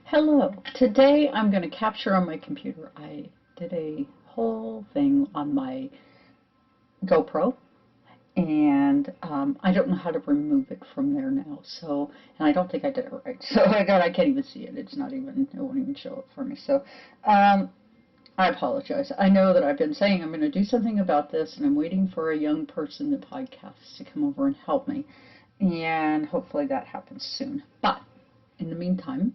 Hello. Today I'm going to capture on my computer. I did a whole thing on my GoPro, and I don't know how to remove it from there now. So, and I don't think I did it right. So I can't even see it. It won't even show it for me. So, I apologize. I know that I've been saying I'm going to do something about this, and I'm waiting for a young person that podcasts to come over and help me, and hopefully that happens soon. But in the meantime,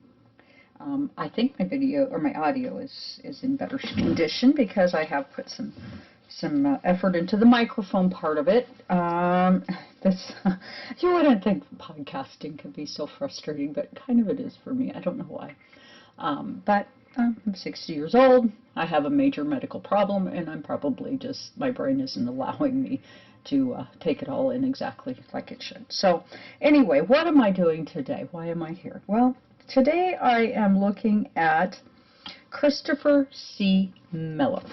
I think my video or my audio is in better condition because I have put some effort into the microphone part of it. This you wouldn't think podcasting could be so frustrating, but kind of it is for me. I don't know why. But I'm 60 years old. I have a major medical problem, and I'm probably just my brain isn't allowing me to take it all in exactly like it should. So anyway, what am I doing today? Why am I here? Well, today I am looking at Christopher C. Miller.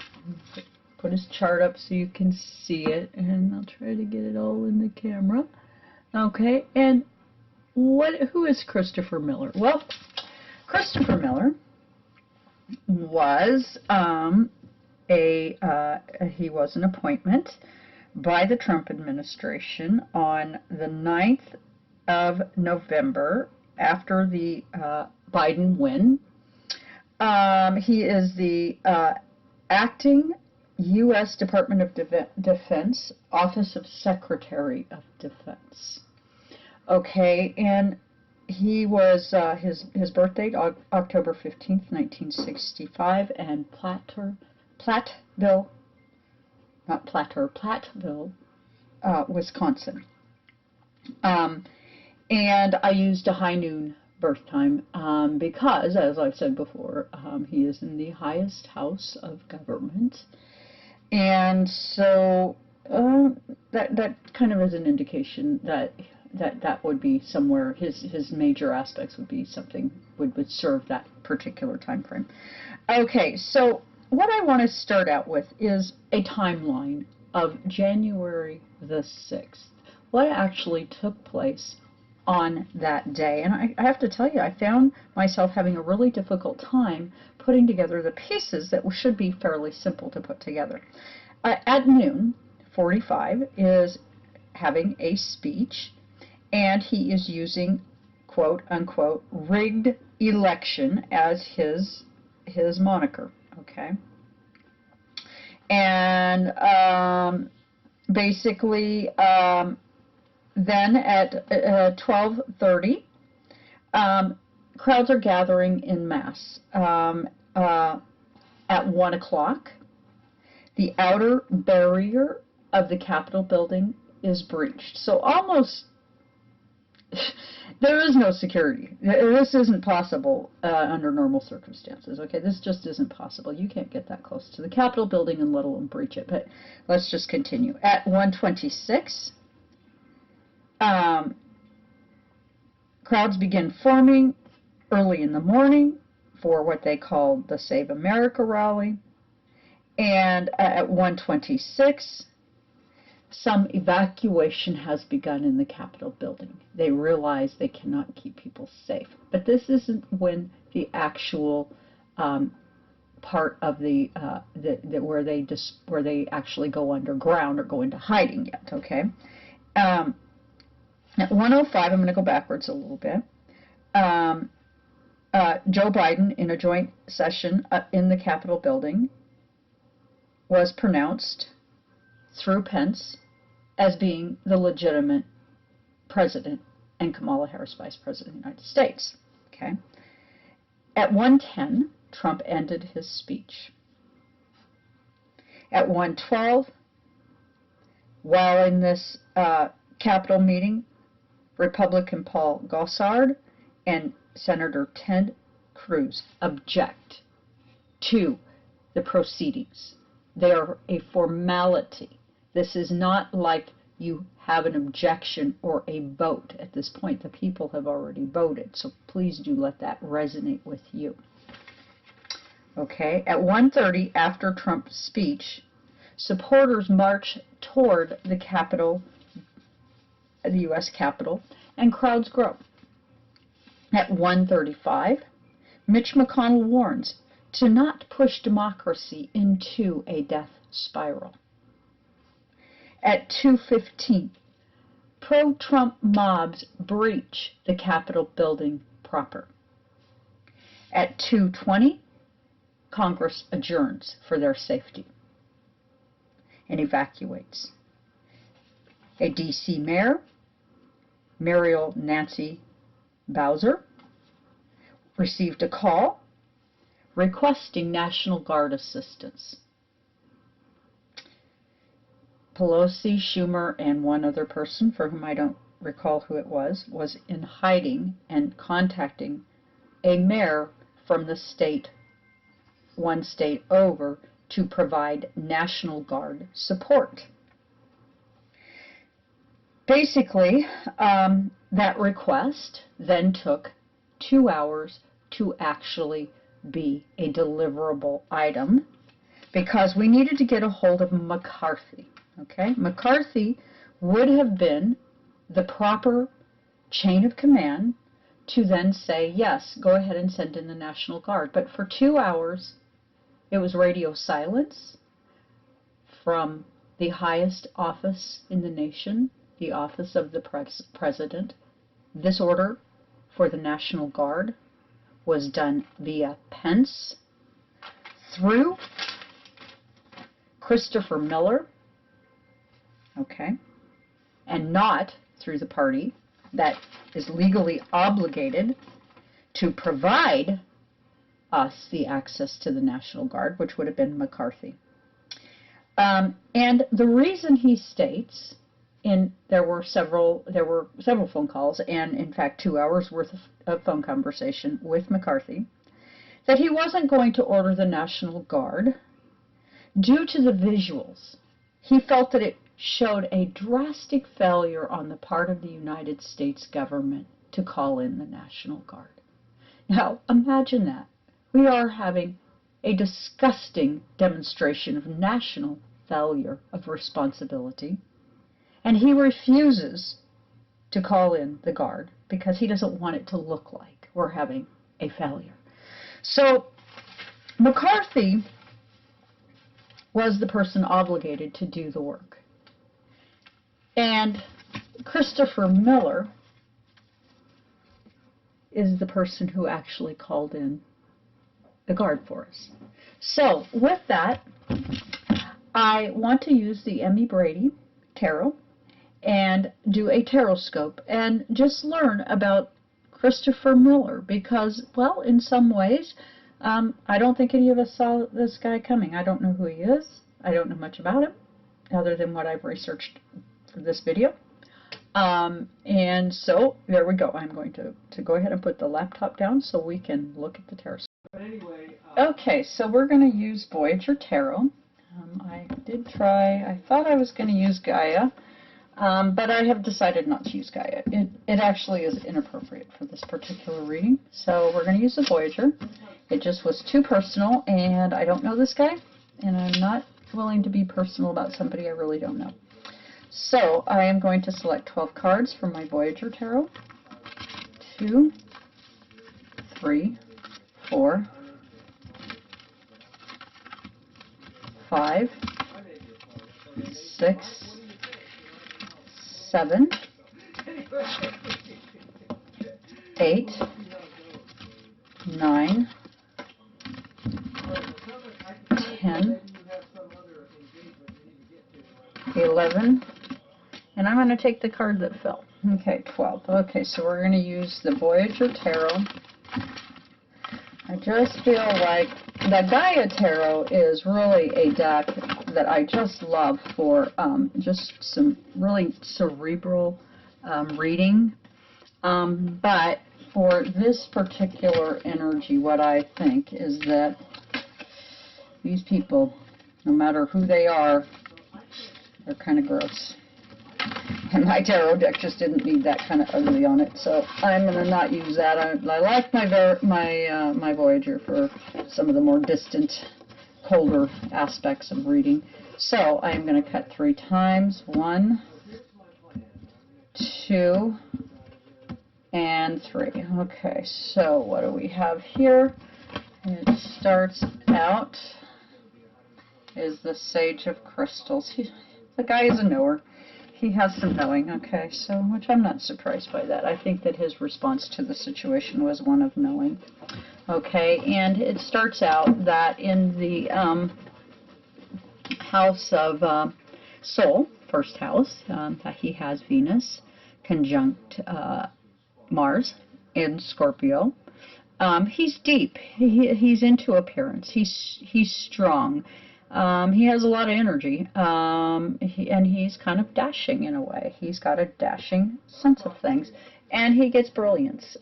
Put his chart up so you can see it, and I'll try to get it all in the camera. Okay, and who is Christopher Miller? Well, Christopher Miller was he was an appointment by the Trump administration on the 9th of November after the Biden win. He is the acting U.S. Department of Defense, Office of Secretary of Defense. Okay, and he was, his birth date, October 15th, 1965, and Platteville, Wisconsin. And I used a high noon birth time because, as I've said before, he is in the highest house of government. And so that kind of is an indication that would be somewhere, his major aspects would be something would serve that particular time frame. Okay, so what I want to start out with is a timeline of January the 6th. What actually took place on that day. And I have to tell you, I found myself having a really difficult time putting together the pieces that should be fairly simple to put together. At noon 45 is having a speech, and he is using quote unquote rigged election as his moniker. Okay, and basically then at 12:30, crowds are gathering in mass. At 1 o'clock, the outer barrier of the Capitol building is breached. So almost, there is no security. This isn't possible under normal circumstances. Okay, this just isn't possible. You can't get that close to the Capitol building and let alone breach it. But let's just continue. At 1:26, crowds begin forming early in the morning for what they call the Save America rally. And at 1:26, some evacuation has begun in the Capitol building. They realize they cannot keep people safe. But this isn't when the actual part of where they actually go underground or go into hiding yet. Okay. At 1:05, I'm going to go backwards a little bit. Joe Biden, in a joint session in the Capitol building, was pronounced through Pence as being the legitimate president and Kamala Harris vice president of the United States. Okay. At 1:10, Trump ended his speech. At 1:12, while in this Capitol meeting, Republican Paul Gosar and Senator Ted Cruz object to the proceedings. They are a formality. This is not like you have an objection or a vote. At this point, the people have already voted, so please do let that resonate with you. Okay, at 1:30, after Trump's speech, supporters march toward the Capitol, the U.S. Capitol, and crowds grow. At 1:35, Mitch McConnell warns to not push democracy into a death spiral. At 2:15, pro-Trump mobs breach the Capitol building proper. At 2:20, Congress adjourns for their safety and evacuates. A D.C. mayor, Muriel Nancy Bowser, received a call requesting National Guard assistance. Pelosi, Schumer, and one other person, for whom I don't recall who it was in hiding and contacting a mayor from the state, one state over, to provide National Guard support. Basically, that request then took 2 hours to actually be a deliverable item because we needed to get a hold of McCarthy. Okay, McCarthy would have been the proper chain of command to then say, yes, go ahead and send in the National Guard. But for 2 hours, it was radio silence from the highest office in the nation, the office of the president. This order for the National Guard was done via Pence through Christopher Miller, okay, and not through the party that is legally obligated to provide us the access to the National Guard, which would have been McCarthy. And the reason he states, there were several phone calls, and in fact 2 hours worth of phone conversation with McCarthy, that he wasn't going to order the National Guard due to the visuals. He felt that it showed a drastic failure on the part of the United States government to call in the National Guard. Now, imagine that. We are having a disgusting demonstration of national failure of responsibility, and he refuses to call in the Guard because he doesn't want it to look like we're having a failure. So McCarthy was the person obligated to do the work. And Christopher Miller is the person who actually called in the Guard for us. So with that, I want to use the Emmy Brady Tarot and do a tarot scope and just learn about Christopher Miller because, well, in some ways, I don't think any of us saw this guy coming. I don't know who he is. I don't know much about him other than what I've researched for this video. And so there we go. I'm going to go ahead and put the laptop down so we can look at the tarot. But anyway, okay, so we're going to use Voyager Tarot. I did try, I thought I was going to use Gaia, but I have decided not to use Gaia. It actually is inappropriate for this particular reading. So we're going to use the Voyager. It just was too personal, and I don't know this guy, and I'm not willing to be personal about somebody I really don't know. So I am going to select 12 cards from my Voyager Tarot. 2, 3, 4, 5, 6, 7, 8, 9, 10, 11, and I'm going to take the card that fell. Okay, 12. Okay, so we're going to use the Voyager Tarot. I just feel like the Gaia Tarot is really a deck that I just love for just some really cerebral reading. But for this particular energy, what I think is that these people, no matter who they are, they're kind of gross. And my tarot deck just didn't need that kind of ugly on it, so I'm going to not use that. I like my Voyager for some of the more distant, colder aspects of reading. So I'm going to cut 3 times. 1, 2, and 3. Okay, so what do we have here? It starts out is the Sage of Crystals. The guy is a knower. He has some knowing, okay, so, which I'm not surprised by that. I think that his response to the situation was one of knowing. Okay, and it starts out that in the house of Soul, first house, that he has Venus conjunct Mars in Scorpio. He's deep. He's into appearance. He's strong. He has a lot of energy, and he's kind of dashing in a way. He's got a dashing sense of things, and he gets brilliance.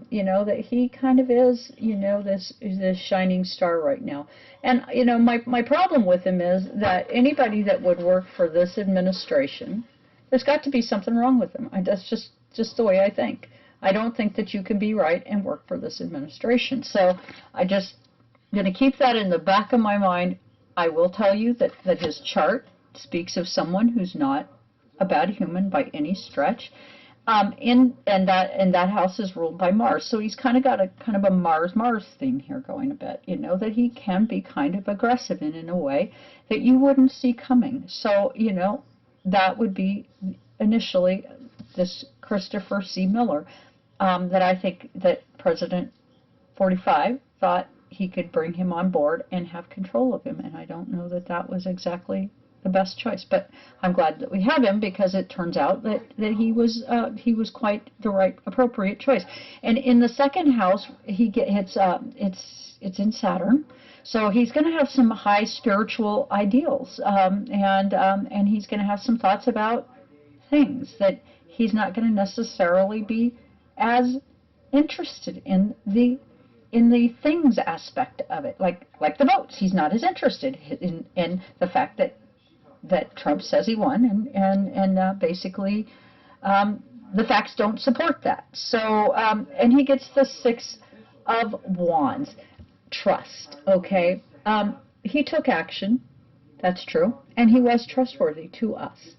You know, that he kind of is, you know, this shining star right now. And you know, my problem with him is that anybody that would work for this administration, there's got to be something wrong with him. That's just the way I think. I don't think that you can be right and work for this administration. So I'm going to keep that in the back of my mind. I will tell you that his chart speaks of someone who's not a bad human by any stretch. And that house is ruled by Mars. So he's kind of got a Mars theme here going a bit, you know, that he can be kind of aggressive in a way that you wouldn't see coming. So, you know, that would be initially this Christopher C. Miller. That I think that President 45 thought he could bring him on board and have control of him, and I don't know that that was exactly the best choice, but I'm glad that we have him because it turns out that he was quite the right appropriate choice. And in the second house, it's in Saturn, so he's going to have some high spiritual ideals, and he's going to have some thoughts about things that he's not going to necessarily be as interested in the things aspect of it, like the votes. He's not as interested in the fact that Trump says he won, and basically the facts don't support that. So and he gets the 6 of Wands, trust. Okay, he took action. That's true, and he was trustworthy to us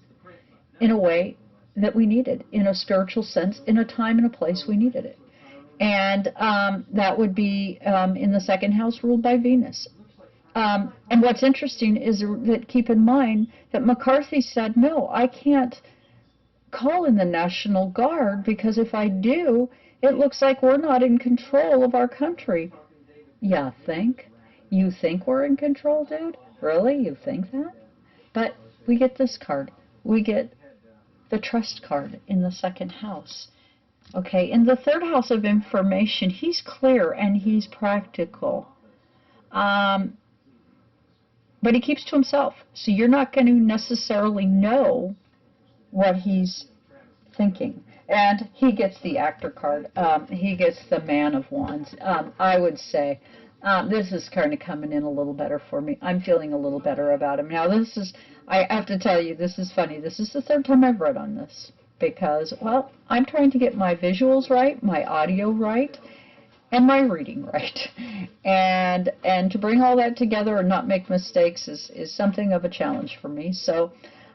in a way that we needed, in a spiritual sense, in a time and a place we needed it. And that would be in the second house ruled by Venus. And what's interesting is that keep in mind that McCarthy said, no, I can't call in the National Guard because if I do, it looks like we're not in control of our country. You think? You think we're in control, dude? Really? You think that? But we get this card. We get the trust card in the second house. Okay, in the third house of information, he's clear and he's practical. But he keeps to himself. So you're not going to necessarily know what he's thinking. And he gets the actor card. He gets the Man of Wands. I would say this is kind of coming in a little better for me. I'm feeling a little better about him. Now, I have to tell you, this is funny. This is the third time I've read on this because, well, I'm trying to get my visuals right, my audio right, and my reading right. And to bring all that together and not make mistakes is something of a challenge for me. So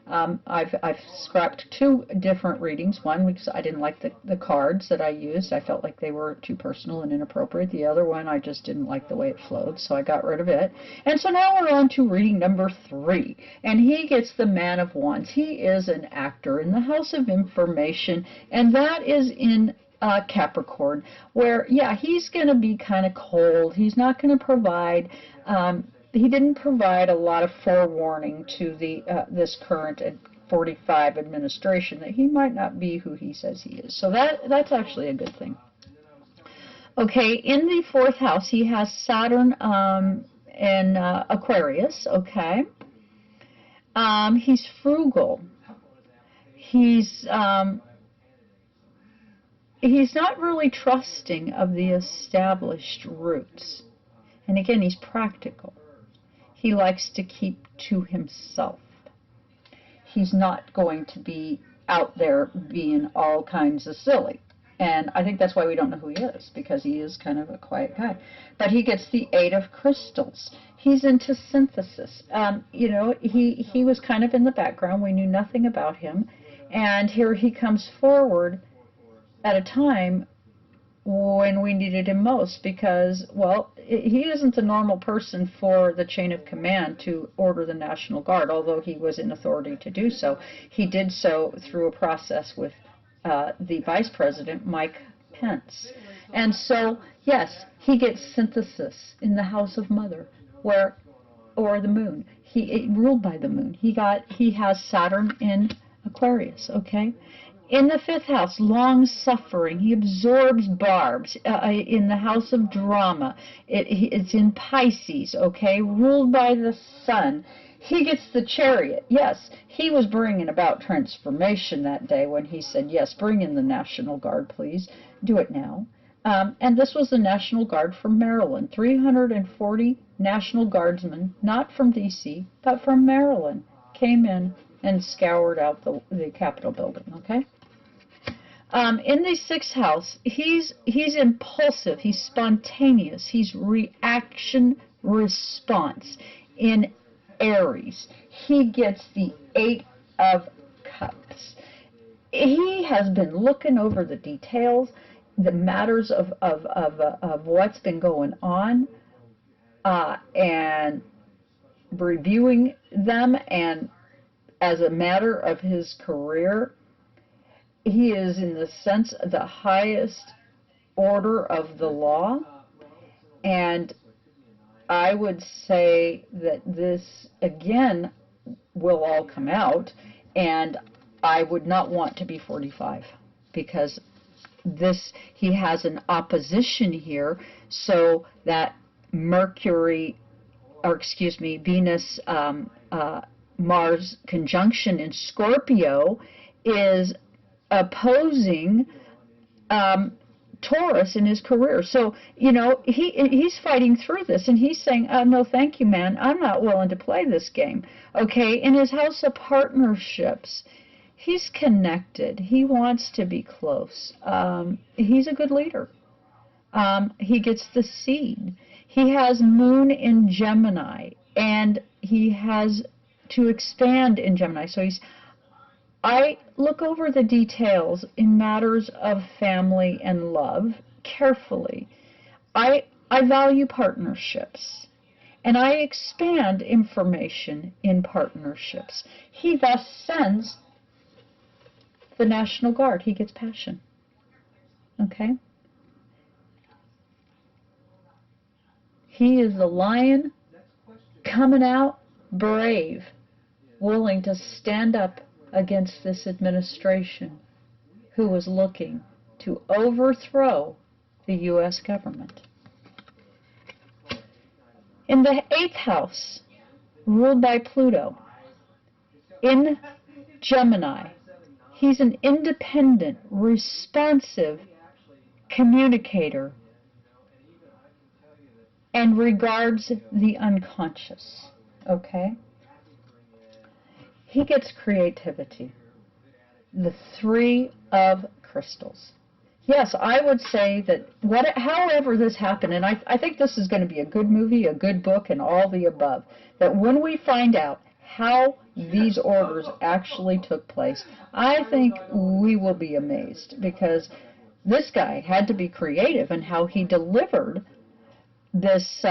I've scrapped 2 different readings. One because I didn't like the cards that I used. I felt like they were too personal and inappropriate. The other one I just didn't like the way it flowed, so I got rid of it. And so now we're on to reading number 3. And he gets the Man of Wands. He is an actor in the House of Information, and that is in Capricorn, where, yeah, he's going to be kind of cold. He's not going to provide he didn't provide a lot of forewarning to the this current 45 administration that he might not be who he says he is. So that's actually a good thing. Okay, in the 4th house, he has Saturn in Aquarius, okay. He's frugal. He's not really trusting of the established roots. And again, he's practical. He likes to keep to himself. He's not going to be out there being all kinds of silly. And I think that's why we don't know who he is, because he is kind of a quiet guy. But he gets the 8 of Crystals. He's into synthesis. You know, he was kind of in the background. We knew nothing about him. And here he comes forward at a time when we needed him most, because, well, he isn't the normal person for the chain of command to order the National Guard, although he was in authority to do so. He did so through a process with the Vice President, Mike Pence. And so, yes, he gets synthesis in the house of Mother, or the moon. He ruled by the moon. He has Saturn in Aquarius, okay? In the fifth house, long-suffering. He absorbs barbs. In the house of drama, it's in Pisces, okay? Ruled by the sun. He gets the Chariot. Yes, he was bringing about transformation that day when he said, yes, bring in the National Guard, please. Do it now. And this was the National Guard from Maryland. 340 National Guardsmen, not from D.C., but from Maryland, came in and scoured out the Capitol building, okay? In the sixth house, he's impulsive, he's spontaneous, he's reaction response. In Aries, he gets the Eight of Cups. He has been looking over the details, the matters of what's been going on, and reviewing them, and as a matter of his career, he is, in the sense, the highest order of the law, and I would say that this, again, will all come out, and I would not want to be 45, because he has an opposition here, so that Venus, Mars conjunction in Scorpio is opposing Taurus in his career. So, he's fighting through this, and he's saying, no, thank you, man. I'm not willing to play this game. Okay, in his house of partnerships, he's connected. He wants to be close. He's a good leader. He gets the seed. He has Moon in Gemini, and he has to expand in Gemini. So I look over the details in matters of family and love carefully. I value partnerships, and I expand information in partnerships. He thus sends the National Guard. He gets passion. Okay? He is the lion coming out brave, willing to stand up against this administration who was looking to overthrow the U.S. government. In the eighth house, ruled by Pluto, in Gemini, he's an independent, responsive communicator and regards the unconscious, okay? He gets creativity. The Three of Crystals. Yes, I would say that however this happened, and I think this is going to be a good movie, a good book, and all the above, that when we find out how these orders actually took place, I think we will be amazed, because this guy had to be creative in how he delivered this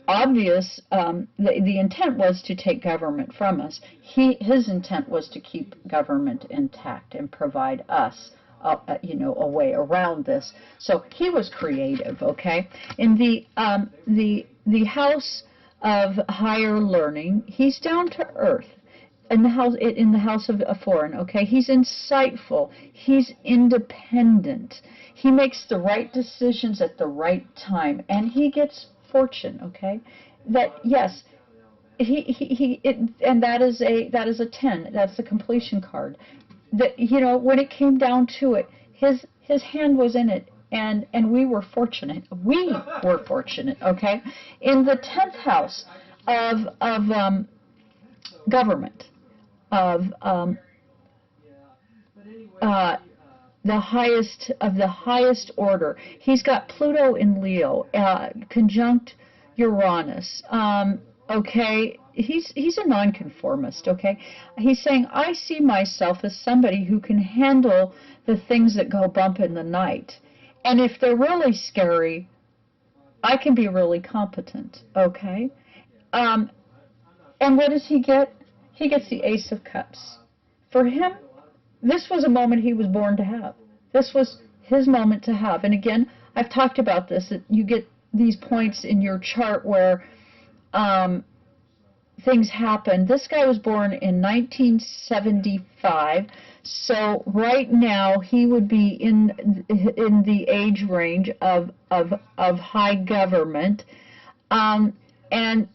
obvious, the intent was to take government from us. His intent was to keep government intact and provide us, a way around this. So he was creative, okay? In the house of higher learning, he's down to earth. In the house of a foreign, okay? He's insightful. He's independent. He makes the right decisions at the right time, and he gets fortune, okay? That, yes, and that is a 10. That's the completion card. That, when it came down to it, his hand was in it, and we were fortunate. We were fortunate, okay? In the 10th house of government, of the highest order. He's got Pluto in Leo, conjunct Uranus, okay, he's a nonconformist, okay? He's saying, I see myself as somebody who can handle the things that go bump in the night. And if they're really scary, I can be really competent, okay? Um, and what does he get? He gets the Ace of Cups. For him, this was a moment he was born to have. This was his moment to have. And again, I've talked about this, that you get these points in your chart where um, things happen. This guy was born in 1975, so right now he would be in the age range of high government, and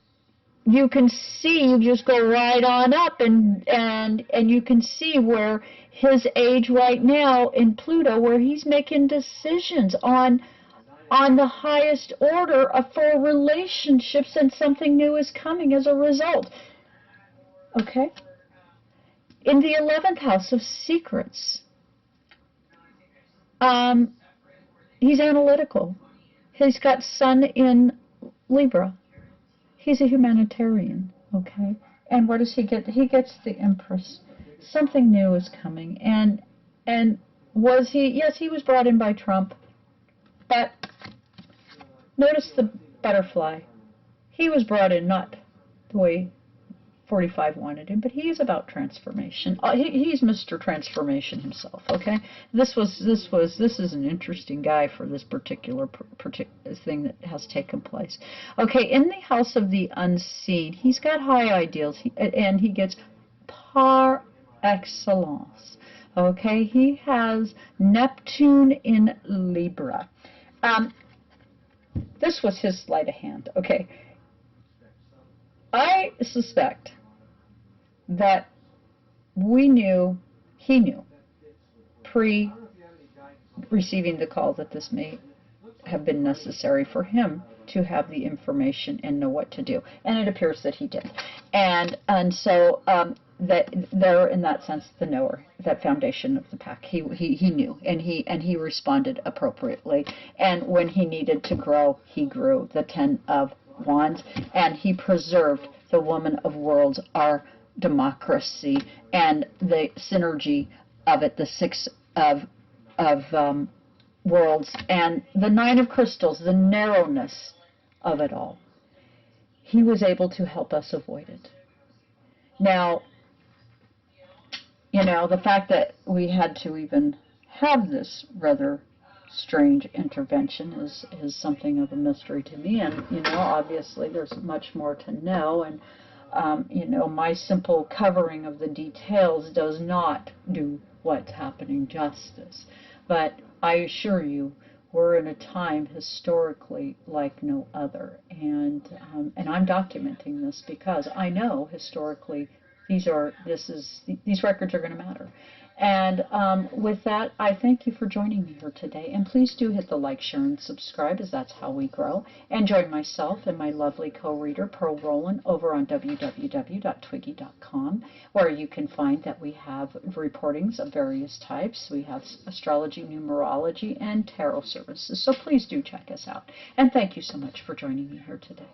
you can see, you just go right on up, and you can see where his age right now in Pluto, where he's making decisions on the highest order for relationships, and something new is coming as a result. Okay? In the 11th house of secrets, he's analytical. He's got Sun in Libra. He's a humanitarian, okay? And what does he get? He gets the Empress. Something new is coming. And was he? Yes, he was brought in by Trump. But notice the butterfly. He was brought in not the way 45 wanted him, but he is about transformation. He's Mr. Transformation himself, okay? This is an interesting guy for this particular thing that has taken place. Okay, in the house of the unseen, he's got high ideals, and he gets par excellence. Okay, he has Neptune in Libra. This was his sleight of hand. Okay, I suspect that he knew, pre-receiving the call, that this may have been necessary for him to have the information and know what to do. And it appears that he did. And so that they're, in that sense, the knower, that foundation of the pack. He knew, and he responded appropriately. And when he needed to grow, he grew. The 10 of Wands, and he preserved the Woman of Worlds, our democracy, and the synergy of it, the 6 of worlds, and the 9 of crystals, the narrowness of it all. He was able to help us avoid it. Now, the fact that we had to even have this rather strange intervention is something of a mystery to me. And, obviously there's much more to know. And, my simple covering of the details does not do what's happening justice. But I assure you, we're in a time historically like no other. And I'm documenting this because I know historically these records are going to matter. And with that, I thank you for joining me here today. And please do hit the like, share, and subscribe, as that's how we grow. And join myself and my lovely co-reader, Pearl Rowland, over on www.twiggy.com, where you can find that we have reportings of various types. We have astrology, numerology, and tarot services. So please do check us out. And thank you so much for joining me here today.